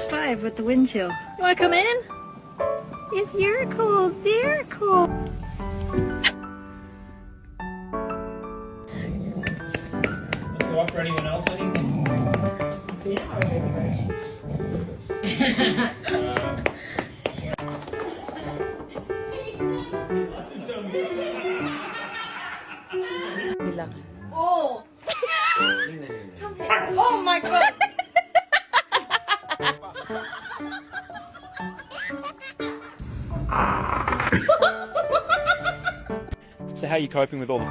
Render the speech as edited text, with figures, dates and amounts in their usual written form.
-5 with the wind chill. You wanna come in? If you're cold, they're cold. Let's go up for anyone else, anything? Oh! Oh my god! So how are you coping with all the